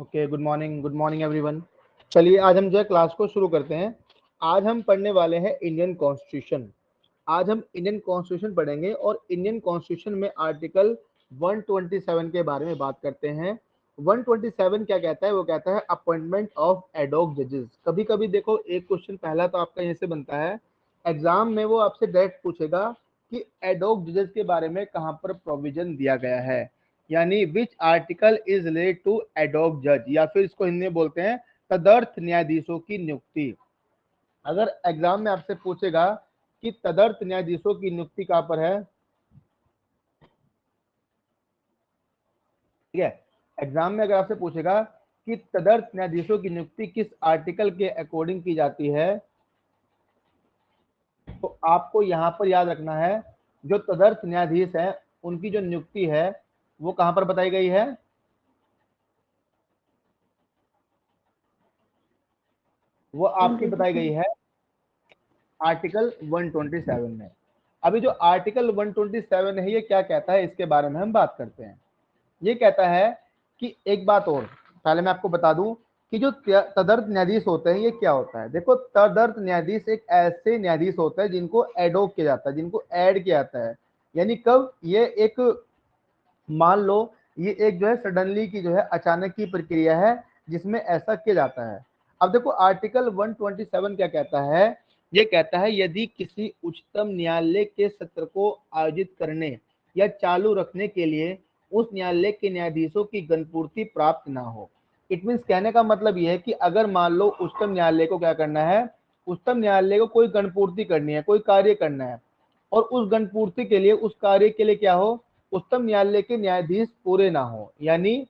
Okay, good morning everyone. चलिए आज हम जो है क्लास को शुरू करते हैं। आज हम पढ़ने वाले हैं इंडियन कॉन्स्टिट्यूशन। आज हम इंडियन कॉन्स्टिट्यूशन पढ़ेंगे और इंडियन कॉन्स्टिट्यूशन में आर्टिकल 127 के बारे में बात करते हैं। 127 क्या कहता है? वो कहता है अपॉइंटमेंट ऑफ एडॉक जजेस। कभी कभी देखो, एक क्वेश्चन पहला तो आपका यहीं से बनता है, एग्जाम में वो आपसे डायरेक्ट पूछेगा कि एडॉक जजेस के बारे में कहाँ पर प्रोविजन दिया गया है, यानी which article is related to ad hoc जज, या फिर इसको हिंदी में बोलते हैं तदर्थ न्यायाधीशों की नियुक्ति। अगर एग्जाम में आपसे पूछेगा कि तदर्थ न्यायाधीशों की नियुक्ति कहां पर है, ठीक है, एग्जाम में अगर आपसे पूछेगा कि तदर्थ न्यायाधीशों की नियुक्ति किस आर्टिकल के अकॉर्डिंग की जाती है, तो आपको यहां पर याद रखना है जो तदर्थ न्यायाधीश है उनकी जो नियुक्ति है वो कहां पर बताई गई है, वो आपकी बताई गई है आर्टिकल 127 में। अभी जो आर्टिकल 127 है ये क्या कहता है, इसके बारे में हम बात करते हैं। ये कहता है कि एक बात और पहले मैं आपको बता दूं कि जो तदर्थ न्यायाधीश होते हैं ये क्या होता है। देखो, तदर्थ न्यायाधीश एक ऐसे न्यायाधीश होता है जिनको एडोक किया जाता है, जिनको ऐड किया जाता है। यानी कब? ये एक, मान लो ये एक जो है सडनली की जो है अचानक की प्रक्रिया है जिसमें ऐसा किया जाता है। अब देखो आर्टिकल 127 क्या कहता है, ये कहता है यदि किसी उच्चतम न्यायालय के सत्र को आयोजित करने या चालू रखने के लिए उस न्यायालय के न्यायाधीशों की गणपूर्ति प्राप्त ना हो। इट मीन्स कहने का मतलब यह है कि अगर मान लो उच्चतम न्यायालय को क्या करना है, उच्चतम न्यायालय को कोई गणपूर्ति करनी है, कोई कार्य करना है, और उस गणपूर्ति के लिए, उस कार्य के लिए क्या हो, उच्चतम न्यायालय के न्यायाधीश पूरे ना हो, यानी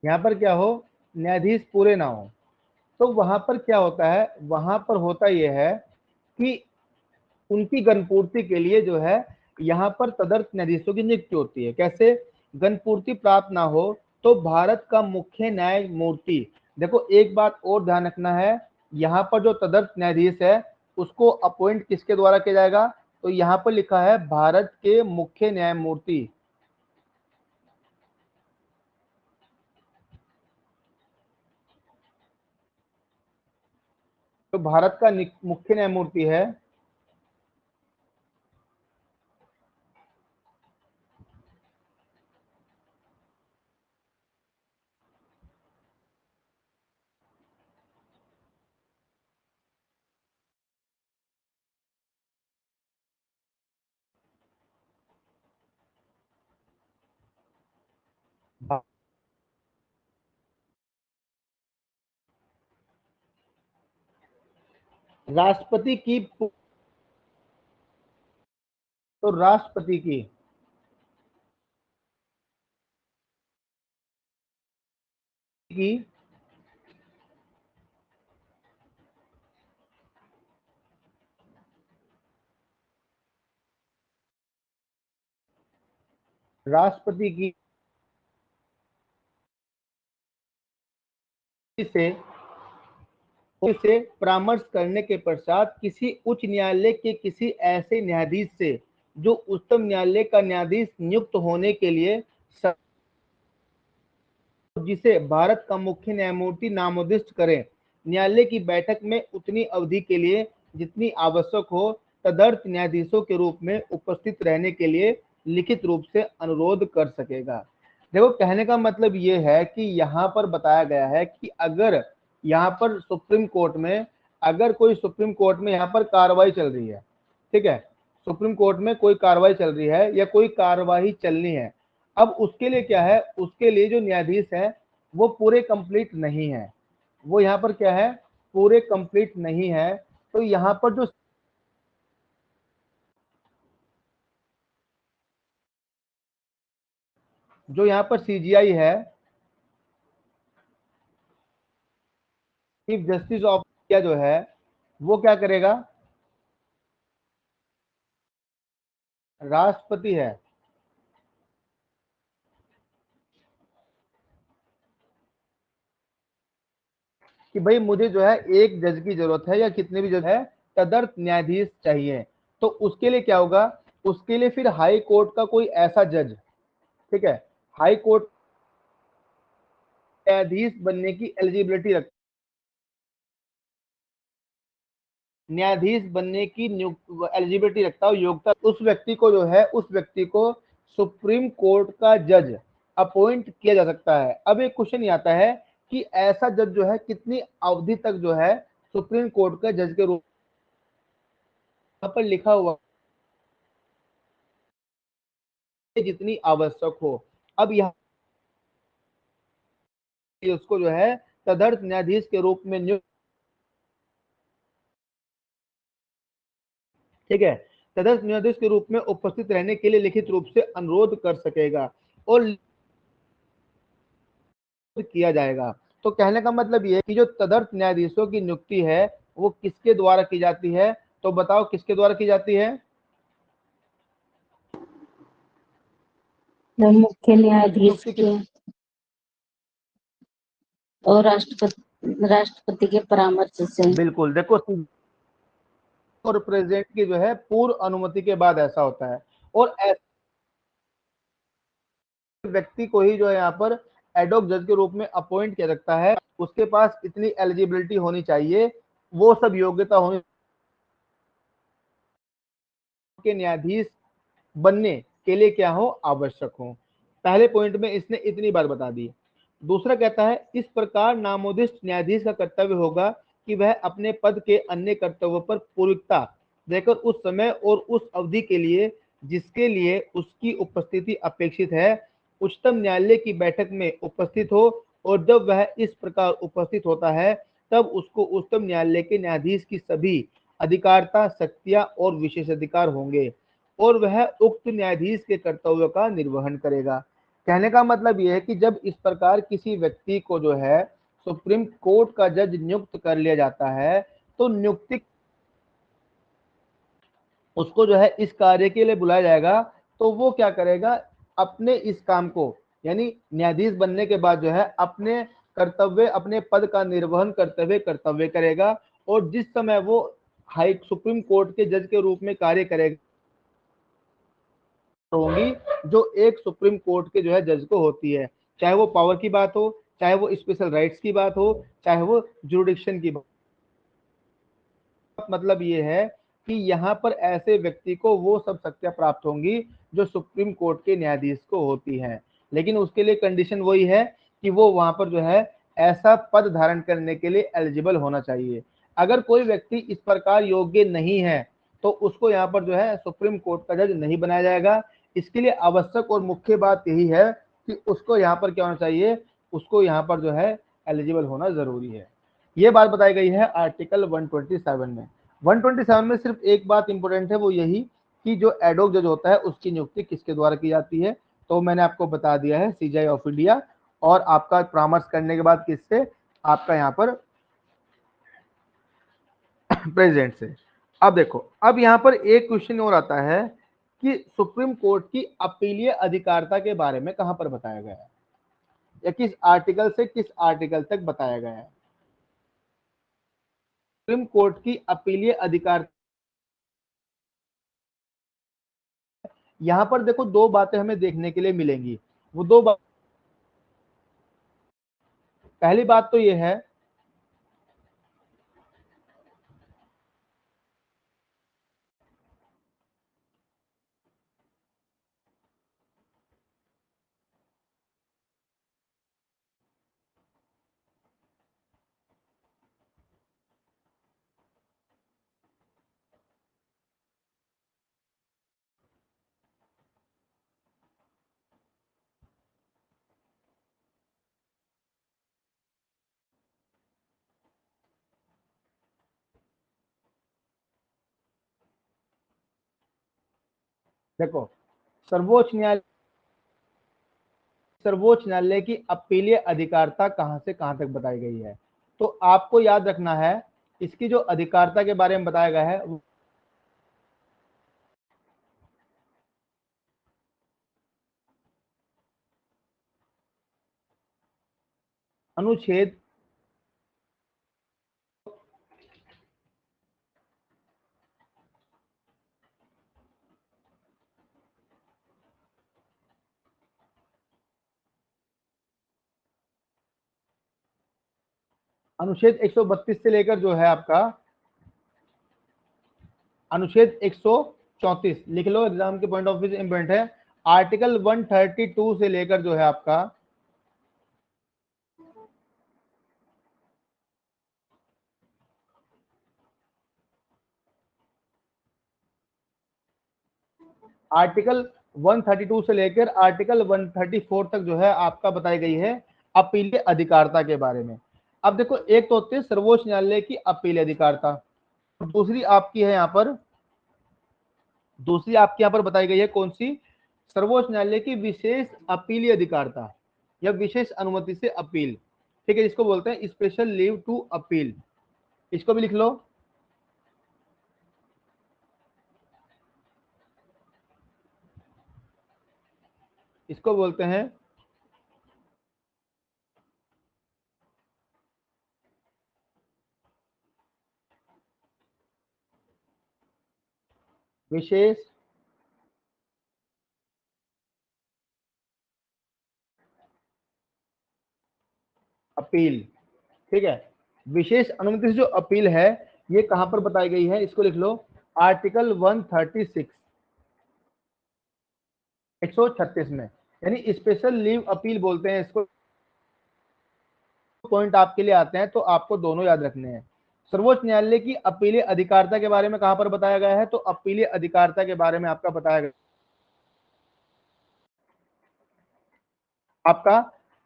यहाँ पर क्या हो, न्यायाधीश पूरे ना हो, तो वहां पर क्या होता है, वहां पर होता यह है कि उनकी गणपूर्ति के लिए जो है यहाँ पर तदर्थ न्यायाधीशों की नियुक्ति होती है। कैसे? गणपूर्ति प्राप्त ना हो तो भारत का मुख्य न्यायमूर्ति, देखो एक बात और ध्यान रखना है, यहाँ पर जो तदर्थ न्यायाधीश है उसको अपॉइंट किसके द्वारा किया जाएगा, तो यहाँ पर लिखा है भारत के मुख्य न्यायमूर्ति। तो भारत का मुख्य न्यायमूर्ति है राष्ट्रपति की, तो राष्ट्रपति की राष्ट्रपति की से से परामर्श करने के पश्चात किसी उच्च न्यायालय के किसी ऐसे न्यायाधीश से जो उच्चतम न्यायालय का न्यायाधीश नियुक्त होने के लिए जिसे भारत का मुख्य न्यायमूर्ति नामोदिष्ट करे, न्यायालय की बैठक में उतनी अवधि के लिए जितनी आवश्यक हो तदर्थ न्यायाधीशों के रूप में उपस्थित रहने के लिए लिखित रूप से अनुरोध कर सकेगा। देखो कहने का मतलब ये है कि यहाँ पर बताया गया है कि अगर यहाँ पर सुप्रीम कोर्ट में, अगर कोई सुप्रीम कोर्ट में यहाँ पर कार्रवाई चल रही है, ठीक है, सुप्रीम कोर्ट में कोई कार्रवाई चल रही है या कोई कार्रवाई चलनी है, अब उसके लिए क्या है, उसके लिए जो न्यायाधीश है वो पूरे कंप्लीट नहीं है, वो यहाँ पर क्या है, पूरे कंप्लीट नहीं है। तो यहाँ पर जो यहाँ पर सीजीआई है, चीफ जस्टिस ऑफ इंडिया, जो है वो क्या करेगा, राष्ट्रपति है, कि भाई मुझे जो है एक जज की जरूरत है या कितने भी जज है, तदर्थ न्यायाधीश चाहिए, तो उसके लिए क्या होगा, उसके लिए फिर हाई कोर्ट का कोई ऐसा जज, ठीक है, हाई कोर्ट न्यायाधीश बनने की एलिजिबिलिटी रख, न्यायाधीश बनने की एलिजिबिलिटी रखता हो, योग्यता, उस व्यक्ति को जो है, उस व्यक्ति को सुप्रीम कोर्ट का जज अपॉइंट किया जा सकता है। अब एक क्वेश्चन ये आता है कि ऐसा जज जो है कितनी अवधि तक जो है सुप्रीम कोर्ट का जज के रूप में, पर लिखा हुआ जितनी आवश्यक हो। अब यहाँ उसको जो है तदर्थ न्यायाधीश के रूप में नियुक्त, ठीक है, तदर्थ न्यायाधीश के रूप में उपस्थित रहने के लिए लिखित रूप से अनुरोध कर सकेगा और किया जाएगा। तो कहने का मतलब ये है कि जो तदर्थ न्यायाधीशों की नियुक्ति है वो किसके द्वारा की जाती है, तो बताओ किसके द्वारा की जाती है? मुख्य न्यायाधीश नियुक्ति के और राष्ट्रपति के परामर्श से। बिल्कुल, देखो और प्रेसिडेंट की जो है पूर्व अनुमति के बाद ऐसा होता है, और ऐसे व्यक्ति को ही जो है यहाँ पर एडॉक जज के रूप में अपॉइंट किया जाता है। उसके पास इतनी एलिजिबिलिटी होनी चाहिए, वो सब योग्यता होनी के न्यायाधीश बनने के लिए क्या हो, आवश्यक हो। पहले पॉइंट में इसने इतनी बात बता दी। दूसरा कहता है इस प्रकार नामोदिष्ट न्यायाधीश का कर्तव्य होगा कि वह अपने पद के अन्य कर्तव्यों पर पूर्वता देकर उस समय और उस अवधि के लिए जिसके लिए उसकी उपस्थिति अपेक्षित है उच्चतम न्यायालय की बैठक में उपस्थित हो, और जब वह इस प्रकार उपस्थित होता है तब उसको उच्चतम न्यायालय के न्यायाधीश की सभी अधिकारता, शक्तियां और विशेषाधिकार होंगे और वह उक्त न्यायाधीश के कर्तव्यों का निर्वहन करेगा। कहने का मतलब यह है कि जब इस प्रकार किसी व्यक्ति को जो है सुप्रीम कोर्ट का जज नियुक्त कर लिया जाता है, तो नियुक्ति उसको जो है इस कार्य के लिए बुलाया जाएगा, तो वो क्या करेगा, अपने इस काम को, यानी न्यायाधीश बनने के बाद जो है अपने कर्तव्य, अपने पद का निर्वहन करते हुए कर्तव्य करेगा, और जिस समय वो हाई सुप्रीम कोर्ट के जज के रूप में कार्य करेगा होंगी जो एक सुप्रीम कोर्ट के जो है जज को होती है, चाहे वो पावर की बात हो, चाहे वो स्पेशल राइट्स की बात हो, चाहे वो जुरिडिक्शन की बात। मतलब ये है कि यहाँ पर ऐसे व्यक्ति को वो सब शक्तियां प्राप्त होंगी जो सुप्रीम कोर्ट के न्यायाधीश को होती हैं, लेकिन उसके लिए कंडीशन वही है कि वो वहां पर जो है ऐसा पद धारण करने के लिए एलिजिबल होना चाहिए। अगर कोई व्यक्ति इस प्रकार योग्य नहीं है तो उसको यहाँ पर जो है सुप्रीम कोर्ट का जज नहीं बनाया जाएगा। इसके लिए आवश्यक और मुख्य बात यही है कि उसको यहाँ पर क्या होना चाहिए, उसको यहाँ पर जो है एलिजिबल होना जरूरी है। ये बात बताई गई है आर्टिकल 127 में। 127 में सिर्फ एक बात इंपॉर्टेंट है, वो यही कि जो एडोक जज होता है उसकी नियुक्ति किसके द्वारा की जाती है, तो मैंने आपको बता दिया है सीजीआई ऑफ इंडिया, और आपका परामर्श करने के बाद किससे, आपका यहाँ पर प्रेसिडेंट से। अब देखो, अब यहाँ पर एक क्वेश्चन और आता है कि सुप्रीम कोर्ट की अपीलीय अधिकारता के बारे में कहां पर बताया गया है, या किस आर्टिकल से किस आर्टिकल तक बताया गया है। सुप्रीम कोर्ट की अपीलीय अधिकार, यहाँ पर देखो दो बातें हमें देखने के लिए मिलेंगी। वो दो बात, पहली बात तो ये है, देखो सर्वोच्च न्यायालय की अपीलीय अधिकारता कहां से कहां तक बताई गई है, तो आपको याद रखना है इसकी जो अधिकारता के बारे में बताया गया है, अनुच्छेद अनुच्छेद 132 से लेकर जो है आपका अनुच्छेद 134 लिख लो, एग्जाम के पॉइंट ऑफ व्यू से इंपॉर्टेंट है। आर्टिकल 132 से लेकर जो है आपका आर्टिकल 132 से लेकर आर्टिकल 134 तक जो है आपका बताई गई है अपीलीय अधिकारता के बारे में। अब देखो, एक तो होती है सर्वोच्च न्यायालय की अपीलीय अधिकारता, दूसरी आपकी है यहाँ पर, दूसरी आपके यहाँ पर बताई गई है कौन सी, सर्वोच्च न्यायालय की विशेष अपीलीय अधिकारता या विशेष अनुमति से अपील। ठीक है, इसको बोलते हैं स्पेशल लीव टू अपील, इसको भी लिख लो। इसको बोलते हैं विशेष अपील। ठीक है, विशेष अनुमति से जो अपील है ये कहां पर बताई गई है, इसको लिख लो, आर्टिकल 136 136 में, यानी स्पेशल लीव अपील बोलते हैं इसको। पॉइंट आपके लिए आते हैं तो आपको दोनों याद रखने हैं। सर्वोच्च न्यायालय की अपीलीय अधिकारता के बारे में कहां पर बताया गया है, तो अपीलीय अधिकारता के बारे में आपका बताया गया आपका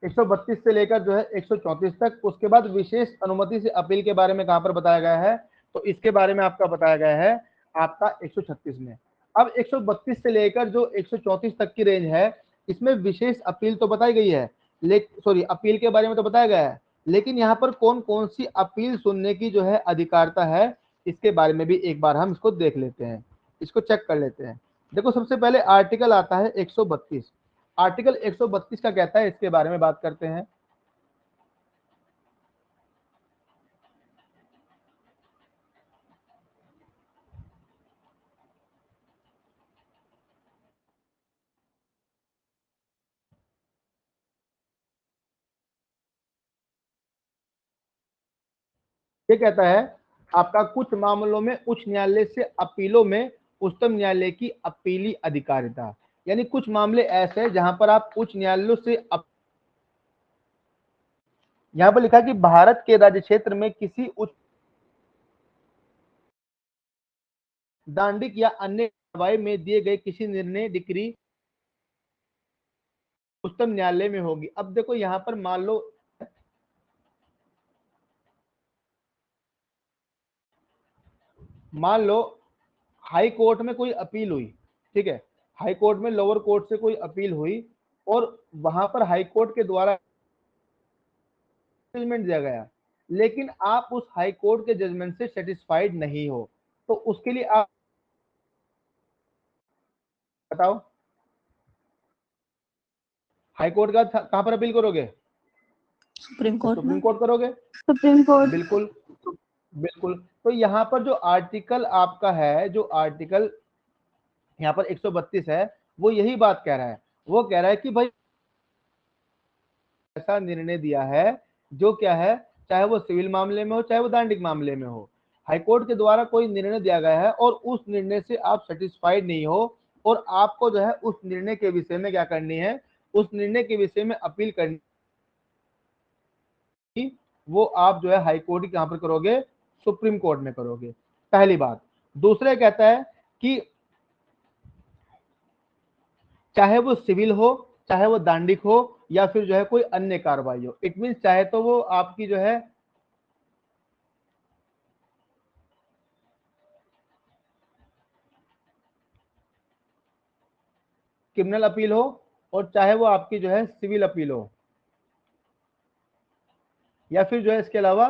132 से लेकर जो है 134 तक। उसके बाद विशेष अनुमति से अपील के बारे में कहां पर बताया गया है, तो इसके बारे में आपका बताया गया है आपका 136 में। अब 132 से लेकर जो 134 तक की रेंज है, इसमें विशेष अपील तो बताई गई है, सॉरी अपील के बारे में तो बताया गया है, लेकिन यहाँ पर कौन कौन सी अपील सुनने की जो है अधिकारता है, इसके बारे में भी एक बार हम इसको देख लेते हैं, इसको चेक कर लेते हैं। देखो, सबसे पहले आर्टिकल आता है 132। आर्टिकल 132 का कहता है, इसके बारे में बात करते हैं। ये कहता है आपका कुछ मामलों में उच्च न्यायालय से अपीलों में उच्चतम न्यायालय की अपीली अधिकारिता, यानी कुछ मामले ऐसे हैं जहां पर आप उच्च न्यायालयों से यहां पर लिखा कि भारत के राज्य क्षेत्र में किसी उच्च दांडिक या अन्य कार्रवाई में दिए गए किसी निर्णय डिक्री उच्चतम न्यायालय में होगी। अब देखो यहां पर मान लो हाई कोर्ट में कोई अपील हुई, ठीक है, हाई कोर्ट में लोअर कोर्ट से कोई अपील हुई और वहां पर हाई कोर्ट के द्वारा जजमेंट दिया गया, लेकिन आप उस हाई कोर्ट के जजमेंट से सेटिस्फाइड नहीं हो, तो उसके लिए आप बताओ हाई कोर्ट का कहां पर अपील करोगे, सुप्रीम कोर्ट में। सुप्रीम कोर्ट करोगे, सुप्रीम कोर्ट। बिल्कुल बिल्कुल। तो यहाँ पर जो आर्टिकल आपका है, जो आर्टिकल यहाँ पर 132 है, वो यही बात कह रहा है, वो कह रहा है कि भाई ऐसा निर्णय दिया है जो क्या है, चाहे वो सिविल मामले में हो चाहे वो दांडिक मामले में हो, हाईकोर्ट के द्वारा कोई निर्णय दिया गया है और उस निर्णय से आप सेटिस्फाइड नहीं हो और आपको जो है उस निर्णय के विषय में क्या करनी है, उस निर्णय के विषय में अपील करनी, वो आप जो है हाई कोर्ट कहां पर करोगे, सुप्रीम कोर्ट में करोगे, पहली बात। दूसरा कहता है कि चाहे वो सिविल हो चाहे वो दांडिक हो या फिर जो है कोई अन्य कार्रवाई हो, इट मीन चाहे तो वो आपकी जो है क्रिमिनल अपील हो और चाहे वो आपकी जो है सिविल अपील हो, या फिर जो है इसके अलावा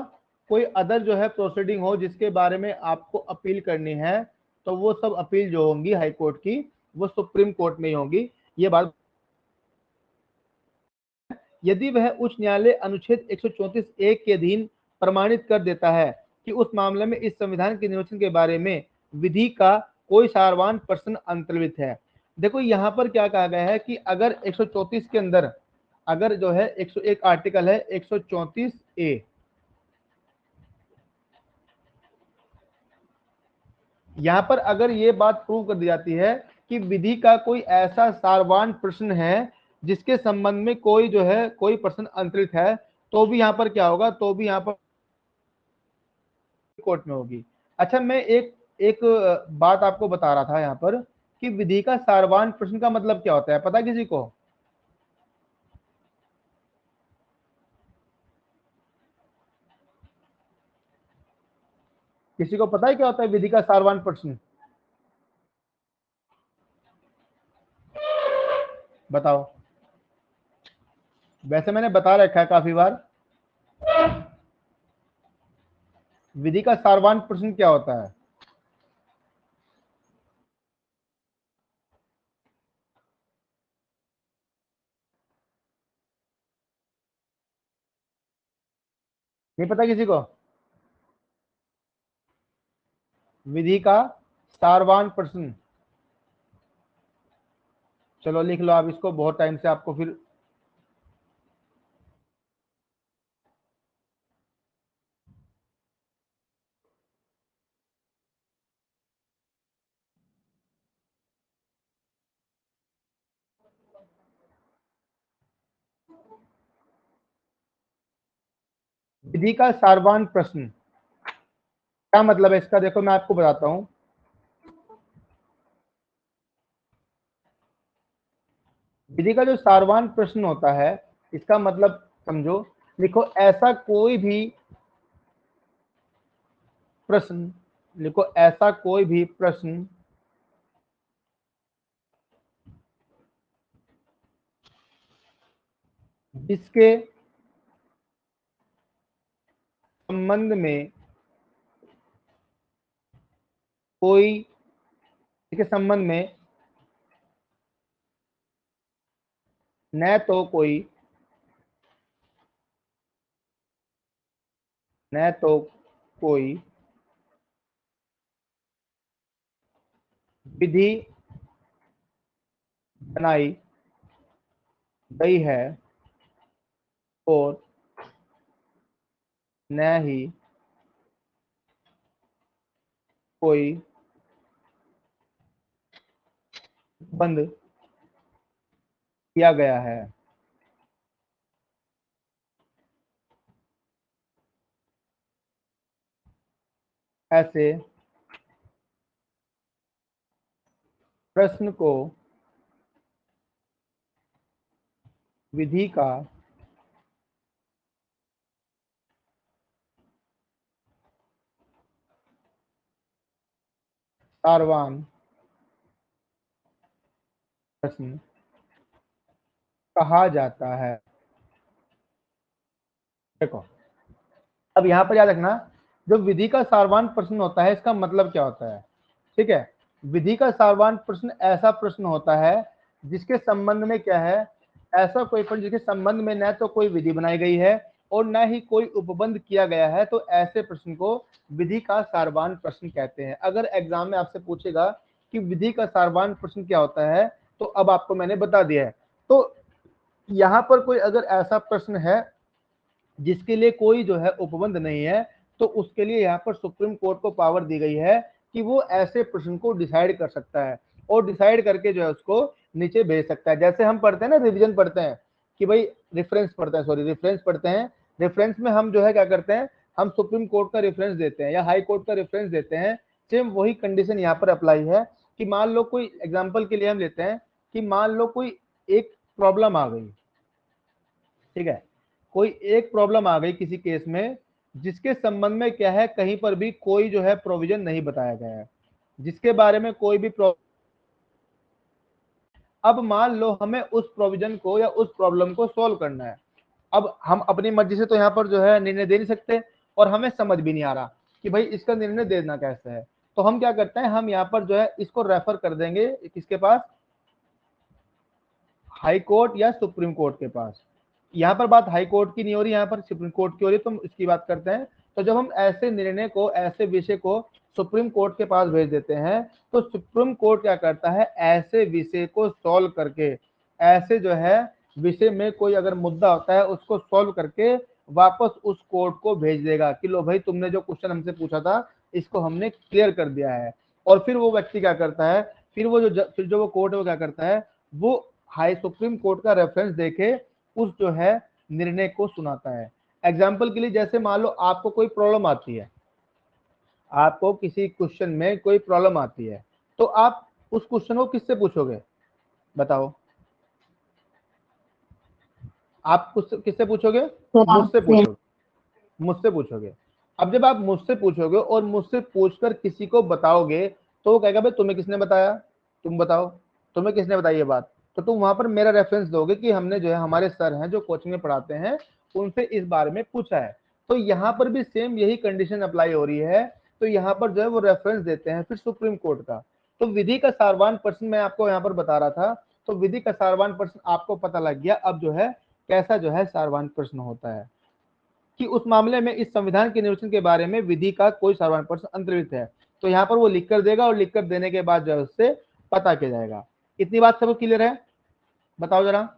कोई अदर जो है प्रोसीडिंग हो जिसके बारे में आपको अपील करनी है, तो वो सब अपील जो होंगी हाई कोर्ट की वो सुप्रीम कोर्ट में ही होंगी। ये बात, यदि वह उच्च न्यायालय अनुच्छेद 134 एक के अधीन प्रमाणित कर देता है कि उस मामले में इस संविधान के निर्वचन के बारे में विधि का कोई सारवान प्रश्न अंतर्लित है। देखो यहाँ पर क्या कहा गया है कि अगर 134 के अंदर अगर जो है 101 आर्टिकल है 134 ए, यहाँ पर अगर ये बात प्रूव कर दी जाती है कि विधि का कोई ऐसा सारवान प्रश्न है जिसके संबंध में कोई जो है कोई प्रश्न अंतरित है, तो भी यहाँ पर क्या होगा, तो भी यहाँ पर कोर्ट में होगी। अच्छा, मैं एक एक बात आपको बता रहा था यहाँ पर कि विधि का सारवान प्रश्न का मतलब क्या होता है, पता किसी को? किसी को पता है क्या होता है विधि का सारवान प्रश्न? बताओ। वैसे मैंने बता रखा है काफी बार, विधि का सारवान प्रश्न क्या होता है। नहीं पता किसी को? विधि का सारवान प्रश्न, चलो लिख लो आप इसको, बहुत टाइम से आपको फिर विधि का सारवान प्रश्न क्या मतलब है इसका, देखो मैं आपको बताता हूं। विधि का जो सारवान प्रश्न होता है, इसका मतलब समझो, लिखो ऐसा कोई भी प्रश्न, लिखो ऐसा कोई भी प्रश्न जिसके संबंध में कोई, इसके संबंध में न तो कोई, न तो कोई विधि बनाई गई है और न ही कोई बंद किया गया है। ऐसे प्रश्न को विधि का सारवान प्रश्न कहा जाता है। देखो, अब यहां पर याद रखना, जो विधि का सारवान प्रश्न होता है इसका मतलब क्या होता है, ठीक है। विधि का सारवान प्रश्न ऐसा प्रश्न होता है जिसके संबंध में क्या है, ऐसा कोई प्रश्न जिसके संबंध में न तो कोई विधि बनाई गई है और न ही कोई उपबंध किया गया है, तो ऐसे प्रश्न को विधि का सारवान प्रश्न कहते हैं। अगर एग्जाम में आपसे पूछेगा कि विधि का सारवान प्रश्न क्या होता है, तो अब आपको मैंने बता दिया है। तो यहाँ पर कोई अगर ऐसा प्रश्न है जिसके लिए कोई जो है उपबंध नहीं है, तो उसके लिए यहाँ पर सुप्रीम कोर्ट को पावर दी गई है कि वो ऐसे प्रश्न को डिसाइड कर सकता है और डिसाइड करके जो है उसको नीचे भेज सकता है। जैसे हम पढ़ते हैं ना, रिवीजन पढ़ते हैं कि भाई रेफरेंस पढ़ते हैं, सॉरी रेफरेंस पढ़ते हैं, रेफरेंस में हम जो है क्या करते हैं, हम सुप्रीम कोर्ट का रेफरेंस देते हैं या हाई कोर्ट का रेफरेंस देते हैं। सेम वही कंडीशन यहाँ पर अप्लाई है कि मान लो कोई एग्जाम्पल के लिए हम लेते हैं कि मान लो कोई एक प्रॉब्लम आ गई, ठीक है, कोई एक प्रॉब्लम आ गई किसी केस में जिसके संबंध में क्या है, कहीं पर भी कोई जो है प्रोविजन नहीं बताया गया है, जिसके बारे में कोई भी अब मान लो हमें उस प्रोविजन को या उस प्रॉब्लम को सॉल्व करना है। अब हम अपनी मर्जी से तो यहाँ पर जो है निर्णय दे नहीं सकते और हमें समझ भी नहीं आ रहा कि भाई इसका निर्णय देना कैसे है, तो हम क्या करते हैं, हम यहाँ पर जो है इसको रेफर कर देंगे किसके पास, हाई कोर्ट या सुप्रीम कोर्ट के पास। यहाँ पर बात हाई कोर्ट की नहीं हो रही, यहाँ पर सुप्रीम कोर्ट की हो रही, तो हम इसकी बात करते हैं। तो जब हम ऐसे निर्णय को, ऐसे विषय को सुप्रीम कोर्ट के पास भेज देते हैं, तो सुप्रीम कोर्ट क्या करता है, ऐसे विषय को सॉल्व करके, ऐसे जो है विषय में कोई अगर मुद्दा होता है उसको सॉल्व करके वापस उस कोर्ट को भेज देगा कि लो भाई तुमने जो क्वेश्चन हमसे पूछा था इसको हमने क्लियर कर दिया है। और फिर वो व्यक्ति क्या करता है, फिर जो वो कोर्ट है वो क्या करता है, वो हाई सुप्रीम कोर्ट का रेफरेंस देके उस जो है निर्णय को सुनाता है। एग्जाम्पल के लिए जैसे मान लो आपको कोई प्रॉब्लम आती है, आपको किसी क्वेश्चन में कोई प्रॉब्लम आती है, तो आप उस क्वेश्चन को किससे पूछोगे, बताओ। आप किससे पूछोगे, तो मुझसे आपसे पूछोगे, मुझसे पूछोगे। अब जब आप मुझसे पूछोगे और मुझसे पूछकर किसी को बताओगे, तो वो कहेगा भाई तुम्हें किसने बताया, तुम बताओ तुम्हें किसने बताई ये बात, तो तुम वहां पर मेरा रेफरेंस दोगे कि हमने जो है हमारे सर हैं जो कोचिंग में पढ़ाते हैं उनसे इस बारे में पूछा है। तो यहाँ पर भी सेम यही कंडीशन अप्लाई हो रही है। तो यहाँ पर जो है वो रेफरेंस देते हैं फिर सुप्रीम कोर्ट का। तो विधि का सारवान प्रश्न मैं आपको यहाँ पर बता रहा था, तो विधि का सारवान प्रश्न आपको पता लग गया। अब जो है कैसा जो है सारवान प्रश्न होता है कि उस मामले में इस संविधान के निर्वचन के बारे में विधि का कोई सारवान प्रश्न अंतर्निहित है, तो यहाँ पर वो लिख कर देगा और लिख कर देने के बाद जो है उससे पता किया जाएगा। इतनी बात सबको क्लियर है, बताओ जरा।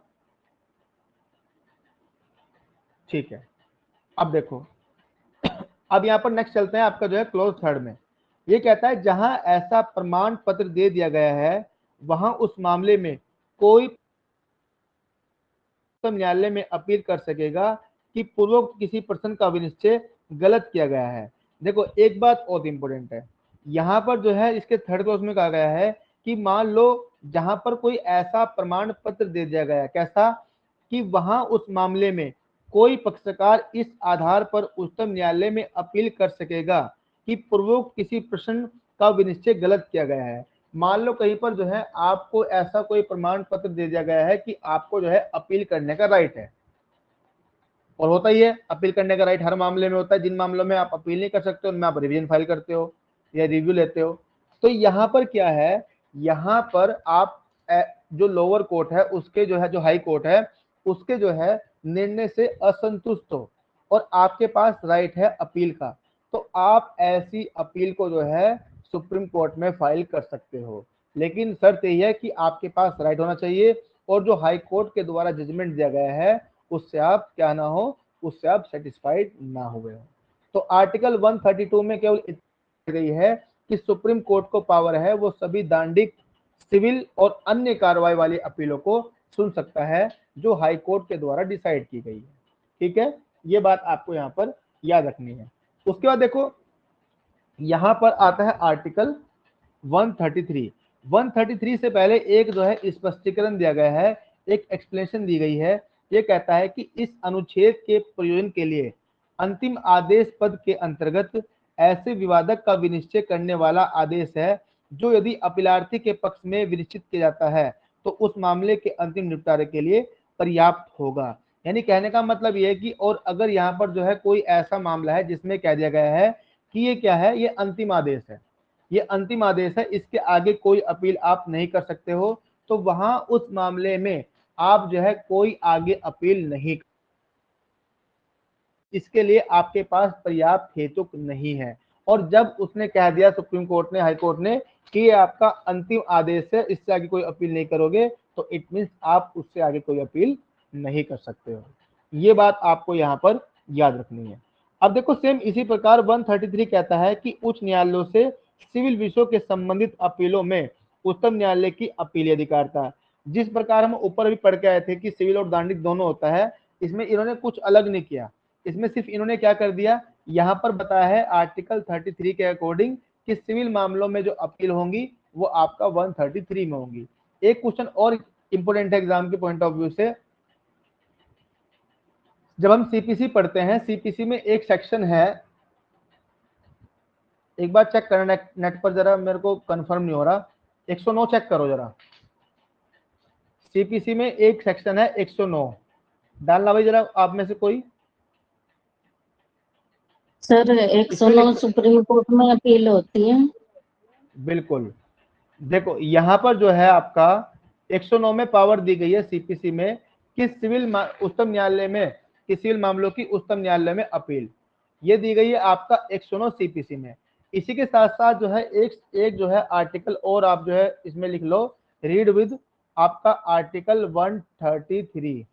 ठीक है, अब देखो, अब यहाँ पर नेक्स्ट चलते हैं आपका जो है क्लोज थर्ड में। ये कहता है जहां ऐसा प्रमाण पत्र दे दिया गया है वहां उस मामले में कोई न्यायालय में अपील कर सकेगा कि पूर्वोक्त किसी प्रश्न का विनिश्चय गलत किया गया है। देखो एक बात और इंपॉर्टेंट है, यहाँ पर जो है इसके थर्ड क्लॉज में कहा गया है कि मान लो जहां पर कोई ऐसा प्रमाण पत्र दे दिया गया, कैसा, कि वहां उस मामले में कोई पक्षकार इस आधार पर उच्चतम न्यायालय में अपील कर सकेगा कि पूर्वोक्त किसी प्रश्न का विनिश्चय गलत किया गया है। मान लो कहीं पर जो है आपको ऐसा कोई प्रमाण पत्र दे दिया गया है कि आपको जो है अपील करने का राइट है, और होता ही है अपील करने का राइट हर मामले में होता है। जिन मामलों में आप अपील नहीं कर सकते उनमें आप रिवीजन फाइल करते हो या रिव्यू लेते हो। तो यहाँ पर क्या है, यहाँ पर आप जो लोअर कोर्ट है उसके जो है जो हाई कोर्ट है उसके जो है निर्णय से असंतुष्ट हो और आपके पास राइट है अपील का, तो आप ऐसी अपील को जो है सुप्रीम कोर्ट में फाइल कर सकते हो। लेकिन शर्त यही है कि आपके पास राइट होना चाहिए और जो हाई कोर्ट के द्वारा जजमेंट दिया गया है उससे आप क्या ना हो, उससे आप सेटिस्फाइड ना हुए हो। तो आर्टिकल 132 में केवल इतनी गई है कि सुप्रीम कोर्ट को पावर है वो सभी दांडिक, सिविल और अन्य कार्रवाई वाली अपीलों को सुन सकता है जो हाई कोर्ट के द्वारा डिसाइड की गई है। ठीक है, ये बात आपको यहाँ पर याद रखनी है। उसके बाद देखो यहाँ पर आता है आर्टिकल 133। 133 से पहले एक जो है स्पष्टीकरण दिया गया है, एक एक्सप्लेनेशन दी गई है। ये कहता है कि इस अनुच्छेद के प्रयोजन के लिए अंतिम आदेश पद के अंतर्गत ऐसे विवादक का विनिश्चय करने वाला आदेश है जो यदि अपीलार्थी के पक्ष में विनिश्चित किया जाता है तो उस मामले के अंतिम निपटारे के लिए पर्याप्त होगा। यानी कहने का मतलब ये है कि और अगर यहाँ पर जो है कोई ऐसा मामला है जिसमें कह दिया गया है कि ये क्या है, ये अंतिम आदेश है, ये अंतिम आदेश है, इसके आगे कोई अपील आप नहीं कर सकते हो, तो वहां उस मामले में आप जो है कोई आगे अपील नहीं, इसके लिए आपके पास पर्याप्त हेतु नहीं है। और जब उसने कह दिया सुप्रीम कोर्ट ने, हाई कोर्ट ने, कि ये आपका अंतिम आदेश है, इससे आगे कोई अपील नहीं करोगे, तो इट मीन्स आप उससे आगे कोई अपील नहीं कर सकते हो। ये बात आपको यहाँ पर याद रखनी है। अब देखो सेम इसी प्रकार 133 कहता है कि उच्च न्यायालयों से सिविल विषयों के संबंधित अपीलों में उच्चतम न्यायालय की अपील अधिकारता। जिस प्रकार हम ऊपर भी पढ़ के आए थे कि सिविल और दांडिक दोनों होता है, इसमें इन्होंने कुछ अलग नहीं किया। इसमें सिर्फ इन्होंने क्या कर दिया, यहाँ पर बताया है आर्टिकल 33 के अकॉर्डिंग कि सिविल मामलों में जो अपील होंगी वो आपका 133 में होंगी। एक क्वेश्चन और इंपोर्टेंट है एग्जाम के पॉइंट ऑफ व्यू से, जब हम सीपीसी पढ़ते हैं, सीपीसी में एक सेक्शन है, एक बार चेक करना नेट पर जरा, मेरे को कंफर्म नहीं हो रहा, 109 चेक करो जरा। सीपीसी में एक सेक्शन है 109, डालना भाई जरा आप में से कोई। सर 109 सुप्रीम कोर्ट में अपील होती है। बिल्कुल, देखो यहाँ पर जो है आपका 109 में पावर दी गई है सीपीसी में कि सिविल उच्चतम न्यायालय में कि सिविल मामलों की उच्चतम न्यायालय में अपील, ये दी गई है आपका 109 सीपीसी में। इसी के साथ साथ जो है एक जो है आर्टिकल और आप जो है इसमें लिख लो, रीड विद आपका आर्टिकल 133।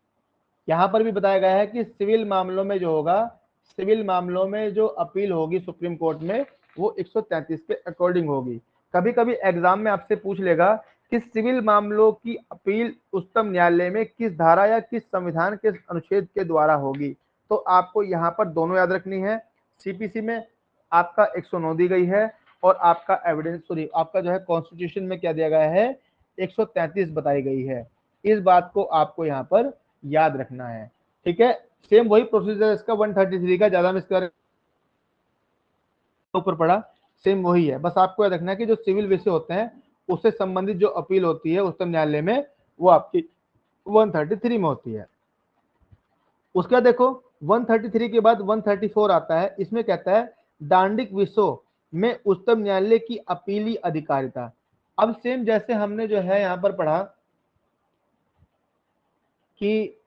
यहाँ पर भी बताया गया है कि सिविल मामलों में जो होगा, सिविल मामलों में जो अपील होगी सुप्रीम कोर्ट में वो 133 के अकॉर्डिंग होगी। कभी कभी एग्जाम में आपसे पूछ लेगा कि सिविल मामलों की अपील उच्चतम न्यायालय में किस धारा या किस संविधान के अनुच्छेद के द्वारा होगी। तो आपको यहाँ पर दोनों याद रखनी है। सीपीसी में आपका 109 दी गई है और आपका एविडेंस सॉरी आपका जो है कॉन्स्टिट्यूशन में क्या दिया गया है 133 बताई गई है। इस बात को आपको यहाँ पर याद रखना है। ठीक है, सेम वही प्रोसीजर इसका 133 का, ज्यादा मिस कर ऊपर पड़ा, सेम वही है। बस आपको याद रखना है कि जो सिविल विषय होते हैं उससे संबंधित जो अपील होती है उच्चतम न्यायालय में वो आपकी 133 में होती है। उसका देखो 133 के बाद 134 आता है। इसमें कहता है दांडिक विषयों में उच्चतम न्यायालय की अपीली अधिकारिता। अब सेम जैसे हमने जो है यहाँ पर पढ़ा कि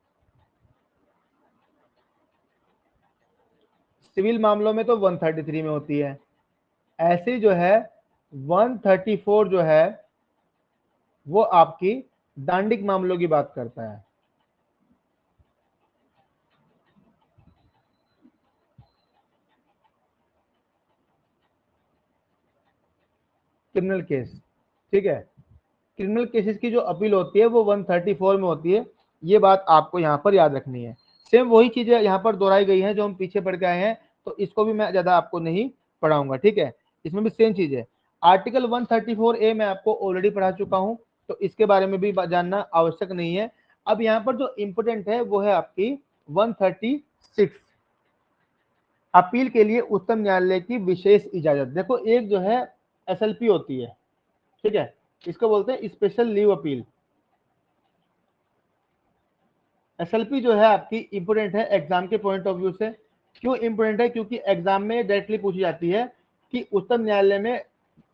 सिविल मामलों में तो 133 में होती है, ऐसे ही जो है 134 जो है वो आपकी दांडिक मामलों की बात करता है। क्रिमिनल केस, ठीक है, क्रिमिनल केसेस की जो अपील होती है वो 134 में होती है। ये बात आपको यहाँ पर याद रखनी है। सेम वही चीजें यहाँ पर दोहराई गई हैं जो हम पीछे पढ़ के आए हैं, तो इसको भी मैं ज्यादा आपको नहीं पढ़ाऊंगा। ठीक है, इसमें भी सेम चीज है। आर्टिकल 134A मैं आपको ऑलरेडी पढ़ा चुका हूँ, तो इसके बारे में भी जानना आवश्यक नहीं है। अब यहाँ पर जो इंपोर्टेंट है वो है आपकी 136, अपील के लिए उच्चतम न्यायालय की विशेष इजाजत। देखो एक जो है एसएलपी होती है, ठीक है, इसको बोलते हैं स्पेशल लीव अपील। एसएलपी जो है आपकी इंपोर्टेंट है एग्जाम के पॉइंट ऑफ व्यू से। क्यों इंपोर्टेंट है? क्योंकि एग्जाम में डायरेक्टली पूछी जाती है कि उच्चतम न्यायालय में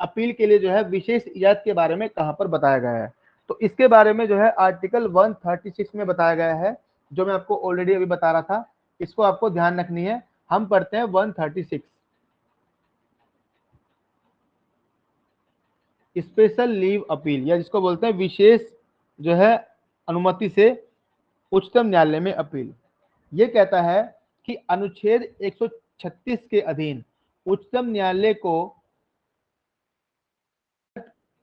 अपील के लिए जो है विशेष इजाजत के बारे में कहां पर बताया गया है। तो इसके बारे में जो है आर्टिकल 136 में बताया गया है, जो मैं आपको ऑलरेडी अभी बता रहा था। इसको आपको ध्यान रखनी है। हम पढ़ते हैं 136, स्पेशल लीव अपील, या जिसको बोलते हैं विशेष जो है अनुमति से उच्चतम न्यायालय में अपील। ये कहता है कि अनुच्छेद 136 के अधीन उच्चतम न्यायालय को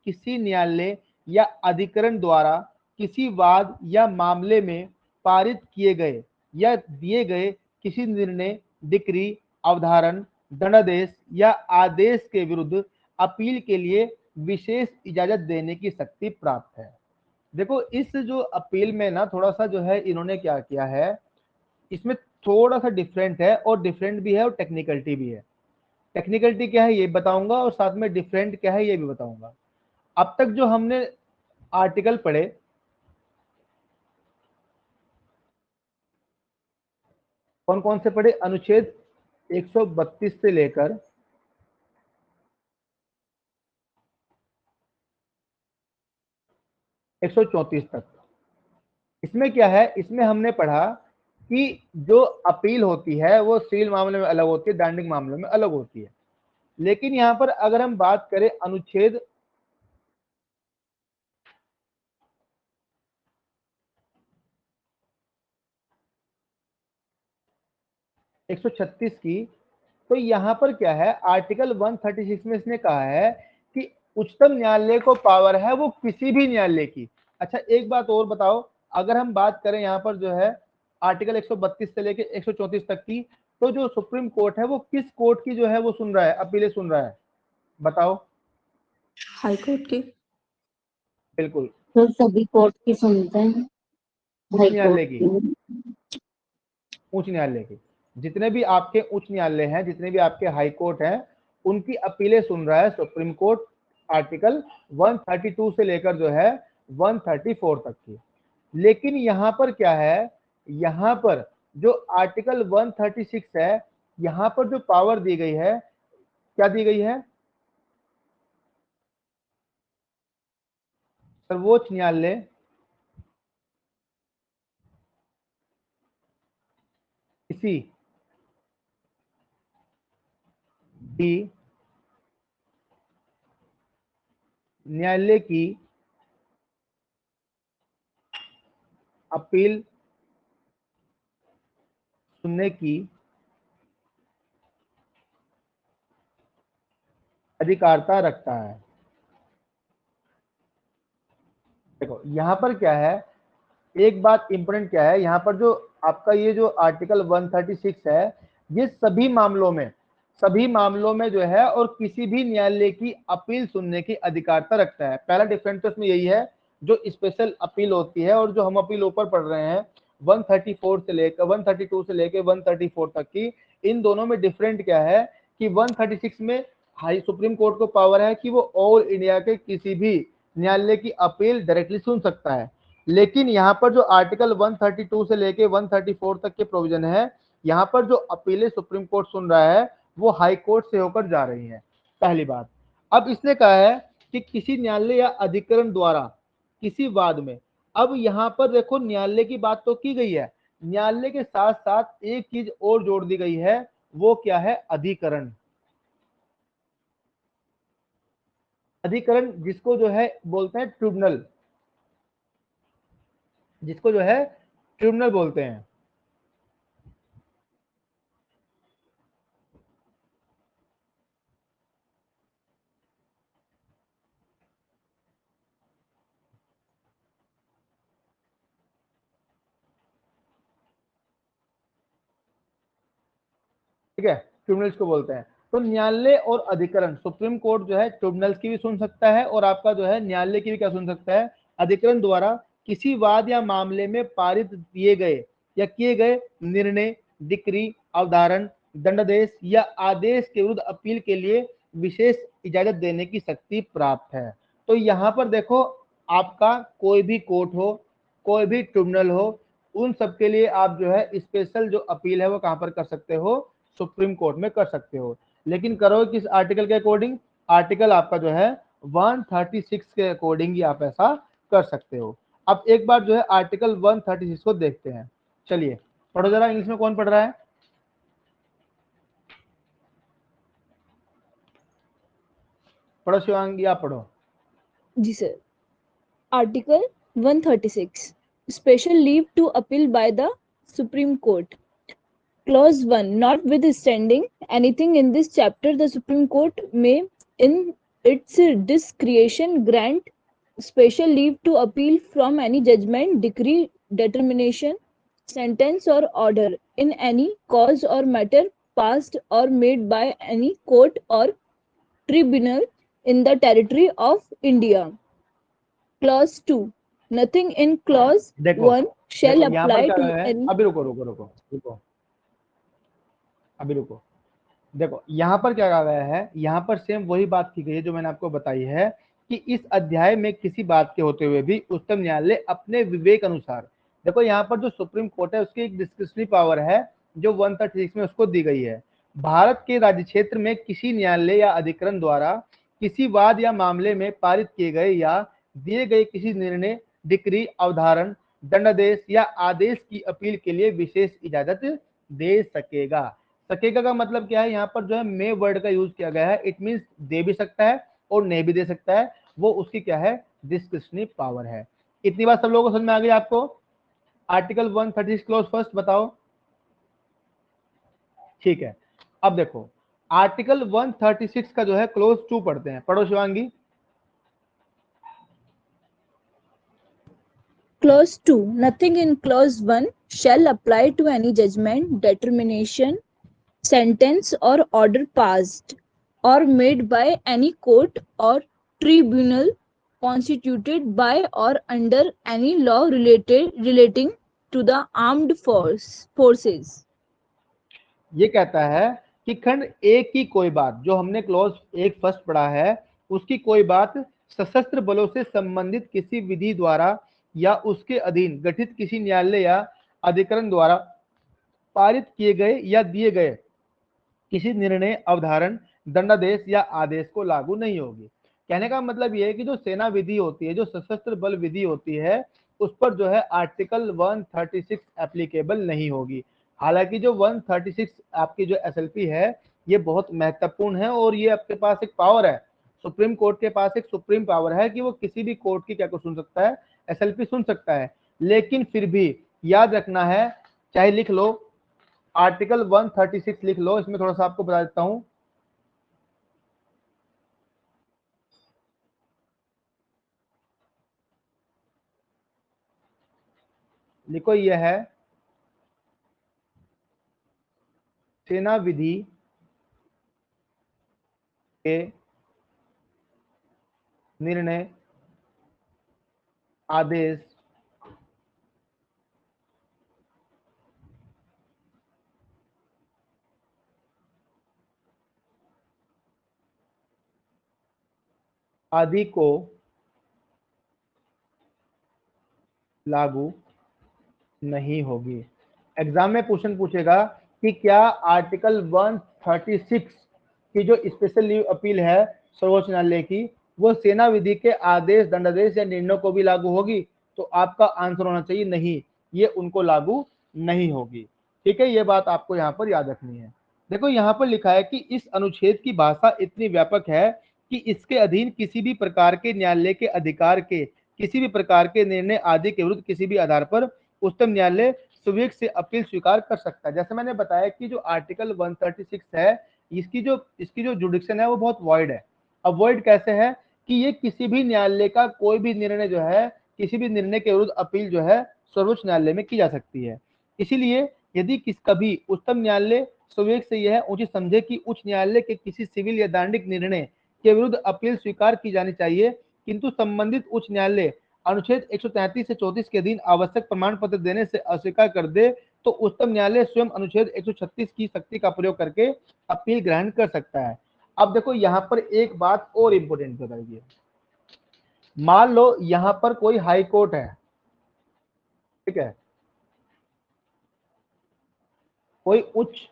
किसी न्यायालय या अधिकरण द्वारा किसी वाद या मामले में पारित किए गए या दिए गए किसी निर्णय, डिक्री, अवधारण, दंडादेश या आदेश के विरुद्ध अपील के लिए विशेष इजाजत देने की शक्ति प्राप्त है। देखो इस जो अपील में ना थोड़ा सा जो है इन्होंने क्या किया है, इसमें थोड़ा सा डिफरेंट है, और डिफरेंट भी है और टेक्निकलिटी भी है। टेक्निकलिटी क्या है ये बताऊंगा और साथ में डिफरेंट क्या है ये भी बताऊंगा। अब तक जो हमने आर्टिकल पढ़े, कौन कौन से पढ़े? अनुच्छेद 132 से लेकर 134 तक। इसमें क्या है, इसमें हमने पढ़ा कि जो अपील होती है वो सिविल मामले में अलग होती है, दंडिक मामलों में अलग होती है। लेकिन यहां पर अगर हम बात करें अनुच्छेद 136 की, तो यहां पर क्या है, आर्टिकल 136 में इसने कहा है कि उच्चतम न्यायालय को पावर है वो किसी भी न्यायालय की। अच्छा एक बात और बताओ, अगर हम बात करें यहाँ पर जो है आर्टिकल 132 से लेकर 134 तक की, तो जो सुप्रीम कोर्ट है वो किस कोर्ट की जो है वो सुन रहा है, अपीलें सुन रहा है? बताओ। हाई कोर्ट की। बिल्कुल, तो सभी कोर्ट की सुनते हैं, उच्च हाई न्यायालय कोर्ट की, की। उच्च न्यायालय की। जितने भी आपके उच्च न्यायालय हैं, जितने भी आपके हाई कोर्ट हैं, उनकी अपीलें सुन रहा है सुप्रीम कोर्ट, आर्टिकल 132 से लेकर जो है 134 तक की। लेकिन यहां पर क्या है, यहां पर जो आर्टिकल 136 है, यहां पर जो पावर दी गई है, क्या दी गई है? सर्वोच्च न्यायालय किसी भी न्यायालय की अपील सुनने की अधिकारता रखता है। देखो यहाँ पर क्या है, एक बात इंपॉर्टेंट क्या है, यहाँ पर जो आपका ये जो आर्टिकल 136 है, ये सभी मामलों में जो है और किसी भी न्यायालय की अपील सुनने की अधिकारता रखता है। पहला डिफरेंस तो इसमें यही है, जो स्पेशल अपील होती है और जो हम अपील ऊपर पढ़ रहे हैं 134 से लेकर 132 से लेकर 134 तक की, इन दोनों में डिफरेंट क्या है कि 136 में हाई सुप्रीम कोर्ट को पावर है कि वो ऑल इंडिया के किसी भी न्यायालय की अपील डायरेक्टली सुन सकता है। लेकिन यहाँ पर जो आर्टिकल 132 से लेके 134 तक के प्रोविजन है, यहाँ पर जो अपीलें सुप्रीम कोर्ट सुन रहा है वो हाई कोर्ट से होकर जा रही हैं, पहली बात। अब इसने कहा है कि किसी न्यायालय या अधिकरण द्वारा किसी वाद में, अब यहाँ पर देखो न्यायालय की बात तो की गई है, न्यायालय के साथ साथ एक चीज और जोड़ दी गई है, वो क्या है, अधिकरण। अधिकरण जिसको जो है बोलते हैं ट्रिब्यूनल, जिसको जो है ट्रिब्यूनल बोलते हैं। ठीक है, ट्रिब्यूनल्स को बोलते हैं। तो न्यायालय और अधिकरण, सुप्रीम कोर्ट जो है ट्रिब्यूनल्स की भी सुन सकता है और आपका जो है न्यायालय की भी क्या सुन सकता है, अधिकरण द्वारा किसी वाद या मामले में पारित दिए गए या किए गए निर्णय, डिक्री, अवधारण, दंडादेश या आदेश के विरुद्ध अपील के लिए विशेष इजाजत देने की शक्ति प्राप्त है। तो यहाँ पर देखो, आपका कोई भी कोर्ट हो, कोई भी ट्रिब्यूनल हो, उन सब के लिए आप जो है स्पेशल जो अपील है वो कहां पर कर सकते हो, सुप्रीम कोर्ट में कर सकते हो। लेकिन करो किस आर्टिकल के अकॉर्डिंग, आर्टिकल आपका जो है 136 के अकॉर्डिंग ही आप ऐसा कर सकते हो। अब एक बार जो है आर्टिकल 136 को देखते हैं, चलिए पढ़ो जरा, इंग्लिश में कौन पढ़ रहा है, पढ़ो शिवांगी, आप पढ़ो। जी sir. Article 136. Special leave to appeal by the Supreme Court. Clause 1. Notwithstanding anything in this chapter, the Supreme Court may, in its discretion, grant special leave to appeal from any judgment, decree, determination, sentence, or order in any cause or matter passed or made by any court or tribunal in the territory of India. Clause 2. Nothing in clause देखो 1 shall देखो यहाँ पर apply क्या to है, any. अभी रुको रुको रुको रुको, अभी रुको। देखो यहाँ पर क्या कहा गया है, यहाँ पर सेम वही बात की गई है जो मैंने आपको बताई है कि इस अध्याय में किसी बात के होते हुए भी उच्चतम न्यायालय अपने विवेक अनुसार, देखो यहाँ पर जो सुप्रीम कोर्ट है उसकी एक डिस्क्रिशनरी पावर है जो 136 में उसको दी गई है। भारत के राज्य क्षेत्र में किसी न्यायालय या अधिकरण द्वारा किसी वाद या मामले में पारित किए गए या दिए गए किसी निर्णय, डिक्री, अवधारण, दंडादेश या आदेश की अपील के लिए विशेष इजाजत दे सकेगा। सकेगा का मतलब क्या है, यहाँ पर जो है मे वर्ड का यूज किया गया है, इट मींस दे भी सकता है और नहीं भी दे सकता है, वो उसकी क्या है, डिस्क्रिशनरी पावर है। इतनी बात सब लोगों को समझ में आ गई आपको। आर्टिकल 136 क्लोज फर्स्ट बताओ, ठीक है। अब देखो आर्टिकल 136 का जो है क्लोज 2 पढ़ते हैं, पढ़ो Shivangi. Clause 2. Nothing in clause 1 shall apply to any judgment, determination, sentence, or order passed or made by any court or tribunal constituted by or under any law relating to the armed forces. ये कहता है कि खंड एक की कोई बात, जो हमने क्लॉज एक फर्स्ट पढ़ा है, उसकी कोई बात सशस्त्र बलों से संबंधित किसी विधि द्वारा या उसके अधीन गठित किसी न्यायालय या अधिकरण द्वारा पारित किए गए या दिए गए किसी निर्णय, अवधारण, दंडादेश या आदेश को लागू नहीं होगी। कहने का मतलब यह है कि जो सेना विधि होती है, जो सशस्त्र बल विधि होती है, उस पर जो है आर्टिकल 136 एप्लीकेबल नहीं होगी। हालांकि जो 136 आपकी जो एसएलपी है ये बहुत महत्वपूर्ण है और ये आपके पास एक पावर है, सुप्रीम कोर्ट के पास एक सुप्रीम पावर है कि वो किसी भी कोर्ट की क्या को सुन सकता है, एसएलपी सुन सकता है। लेकिन फिर भी याद रखना है, चाहे लिख लो आर्टिकल 136 लिख लो, इसमें थोड़ा सा आपको बता देता हूं। लिखो, यह है सेना विधि के निर्णय, आदेश, आदि को लागू नहीं होगी। एग्जाम में क्वेश्चन पूछेगा कि क्या आर्टिकल 136 की जो स्पेशल लीव अपील है सर्वोच्च न्यायालय की, वो सेना विधि के आदेश, दंडादेश या निर्णयों को भी लागू होगी? तो आपका आंसर होना चाहिए नहीं, ये उनको लागू नहीं होगी। ठीक है, ये बात आपको यहाँ पर याद रखनी है। देखो, यहाँ पर लिखा है कि इस अनुच्छेद की भाषा इतनी व्यापक है कि इसके अधीन किसी भी प्रकार के न्यायालय के अधिकार के किसी भी प्रकार के निर्णय आदि के विरुद्ध किसी भी आधार पर उच्चतम न्यायालय सुवेग से अपील स्वीकार कर सकता है। जैसे मैंने बताया कि जो आर्टिकल 136 है, इसकी जो जुडिक्शन है वो बहुत वॉइड है। अब वॉइड कैसे है कि ये किसी भी न्यायालय का कोई भी निर्णय जो है, किसी भी निर्णय के विरुद्ध अपील जो है सर्वोच्च न्यायालय में की जा सकती है। इसीलिए यदि कभी उच्चतम न्यायालय सुवेग से यह उचित समझे कि उच्च न्यायालय के किसी सिविल या दंडिक निर्णय के विरुद्ध अपील स्वीकार की जानी चाहिए, किंतु संबंधित उच्च न्यायालय अनुच्छेद 133 से 34 के अधीन आवश्यक प्रमाण पत्र देने से अस्वीकार कर दे, तो उच्चतम न्यायालय स्वयं अनुच्छेद 136 की शक्ति का प्रयोग करके अपील ग्रहण कर सकता है। अब देखो, यहाँ पर एक बात और इंपोर्टेंट बताइए। मान लो यहाँ पर कोई हाई कोर्ट है, ठीक है, कोई उच्च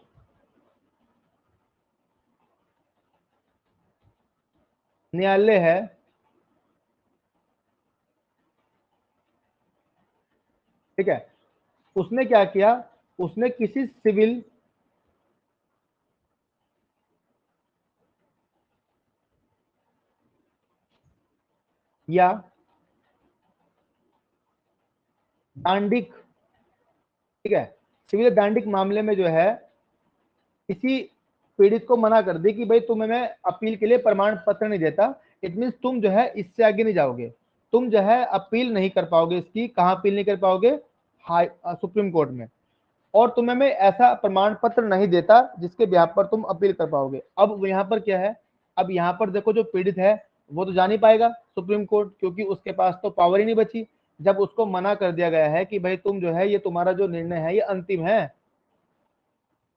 न्यायालय है, ठीक है, उसने क्या किया, उसने किसी सिविल या दांडिक, ठीक है, सिविल दांडिक मामले में जो है किसी पीड़ित को मना कर दी कि भाई तुम्हें मैं अपील के लिए प्रमाण पत्र नहीं देता, इट मीन तुम जो है इससे आगे नहीं जाओगे, तुम जो है अपील नहीं कर पाओगे इसकी। कहाँ अपील नहीं कर पाओगे? हाई सुप्रीम कोर्ट में। और तुम्हें मैं ऐसा प्रमाण पत्र नहीं देता जिसके ब्याह पर तुम अपील कर पाओगे। अब यहाँ पर क्या है, अब यहाँ पर देखो, जो पीड़ित है वो तो जा नहीं पाएगा सुप्रीम कोर्ट, क्योंकि उसके पास तो पावर ही नहीं बची। जब उसको मना कर दिया गया है कि भाई तुम जो है, ये तुम्हारा जो निर्णय है ये अंतिम है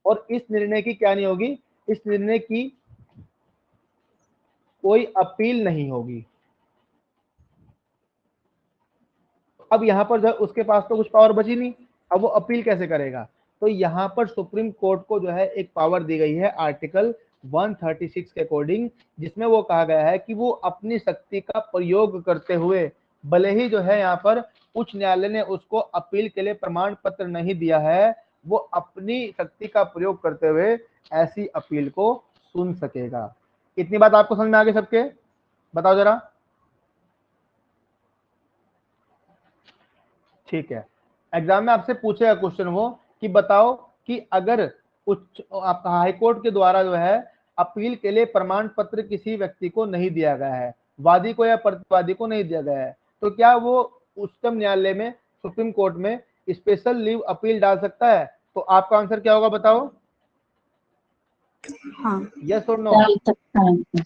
और इस निर्णय की क्या नहीं होगी, इस निर्णय की कोई अपील नहीं होगी। अब यहाँ पर जो उसके पास तो कुछ पावर बची नहीं, अब वो अपील कैसे करेगा? तो यहाँ पर सुप्रीम कोर्ट को जो है एक पावर दी गई है आर्टिकल 136 के अकॉर्डिंग, जिसमें वो कहा गया है कि वो अपनी शक्ति का प्रयोग करते हुए, भले ही जो है यहाँ पर उच्च न्यायालय ने उसको अपील के लिए प्रमाण पत्र नहीं दिया है, वो अपनी शक्ति का प्रयोग करते हुए ऐसी अपील को सुन सकेगा। इतनी बात आपको समझ में आ गई सबके? बताओ जरा। ठीक है, एग्जाम में आपसे पूछेगा क्वेश्चन वो कि बताओ कि अगर उच्च आपका हाई कोर्ट के द्वारा जो है अपील के लिए प्रमाण पत्र किसी व्यक्ति को नहीं दिया गया है, वादी को या प्रतिवादी को नहीं दिया गया है, तो क्या वो उच्चतम न्यायालय में, सुप्रीम कोर्ट में स्पेशल लीव अपील डाल सकता है? तो आपका आंसर क्या होगा बताओ? हाँ, यस और नो? डाल सकता है।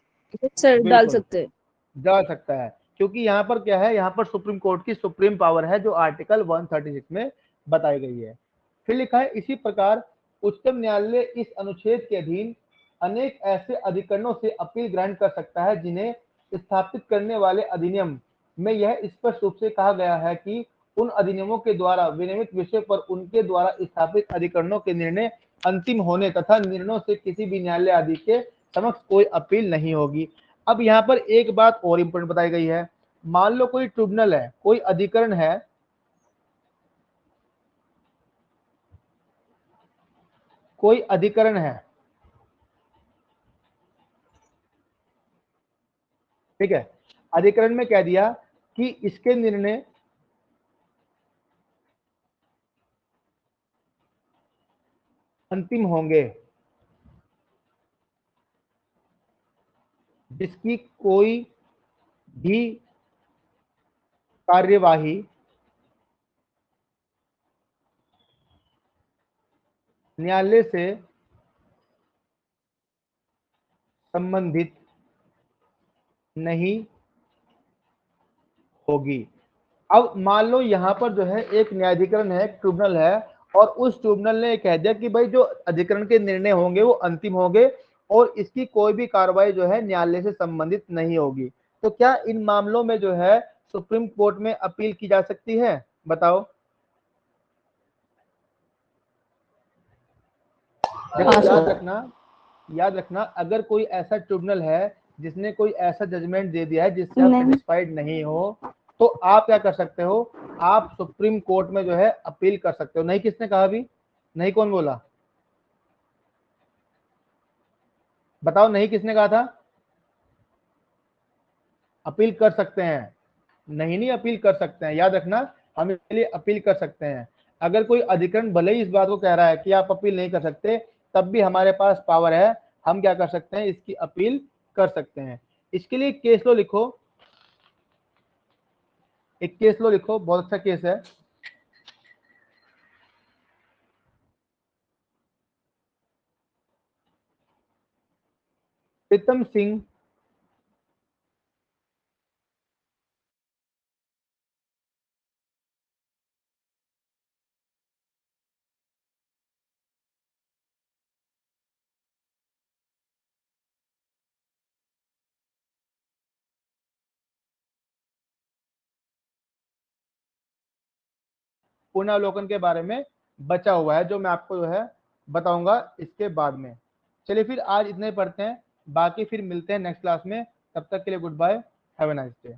सर डाल बिल्कुल सकते हैं। जा सकता है, क्योंकि यहाँ पर क्या है, यहाँ पर सुप्रीम कोर्ट की सुप्रीम पावर है जो आर्टिकल 136 में बताई गई है। फिर लिखा है, इसी प्रकार उच्चतम न्यायालय इस अनुच्छेद के अधीन अनेक ऐसे अधिकरणों से अपील ग्रहण कर सकता है जिन्हें स्थापित करने वाले अधिनियम में यह स्पष्ट रूप से कहा गया है कि उन अधिनियमों के द्वारा विनियमित विषय पर उनके द्वारा स्थापित अधिकरणों के निर्णय अंतिम होने तथा निर्णयों से किसी भी न्यायालय आदि के समक्ष कोई अपील नहीं होगी। अब यहाँ पर एक बात और इंपॉर्टेंट बताई गई है। मान लो कोई ट्रिब्यूनल है, कोई अधिकरण है, कोई अधिकरण है, ठीक है, अधिकरण में कह दिया कि इसके निर्णय अंतिम होंगे, जिसकी कोई भी कार्यवाही न्यायालय से संबंधित नहीं होगी। अब मान लो यहाँ पर जो है एक न्यायाधिकरण है, ट्रिब्यूनल है, और उस ट्रिब्यूनल ने कह दिया कि भाई जो अधिकरण के निर्णय होंगे वो अंतिम होंगे और इसकी कोई भी कार्रवाई जो है न्यायालय से संबंधित नहीं होगी। तो क्या इन मामलों में जो है सुप्रीम कोर्ट में अपील की जा सकती है? बताओ। याद रखना अगर कोई ऐसा ट्रिब्यूनल है जिसने कोई ऐसा जजमेंट दे दिया है जिससे आप सेटिस्फाइड नहीं हो, तो आप क्या कर सकते हो, आप सुप्रीम कोर्ट में जो है अपील कर सकते हो। नहीं किसने कहा अभी? नहीं कौन बोला? बताओ, नहीं किसने कहा था? अपील कर सकते हैं। नहीं अपील कर सकते हैं, याद रखना हम इसके लिए अपील कर सकते हैं। अगर कोई अधिकरण भले ही इस बात को कह रहा है कि आप अपील नहीं कर सकते, तब भी हमारे पास पावर है, हम क्या कर सकते हैं, इसकी अपील कर सकते हैं। इसके लिए केस लो लिखो, एक केस लो लिखो, बहुत अच्छा केस है। प्रीतम सिंह पुनर्वलोकन के बारे में बचा हुआ है, जो मैं आपको जो है बताऊंगा इसके बाद में। चलिए फिर आज इतने पढ़ते हैं, बाकी फिर मिलते हैं नेक्स्ट क्लास में। तब तक के लिए good bye, have a nice day.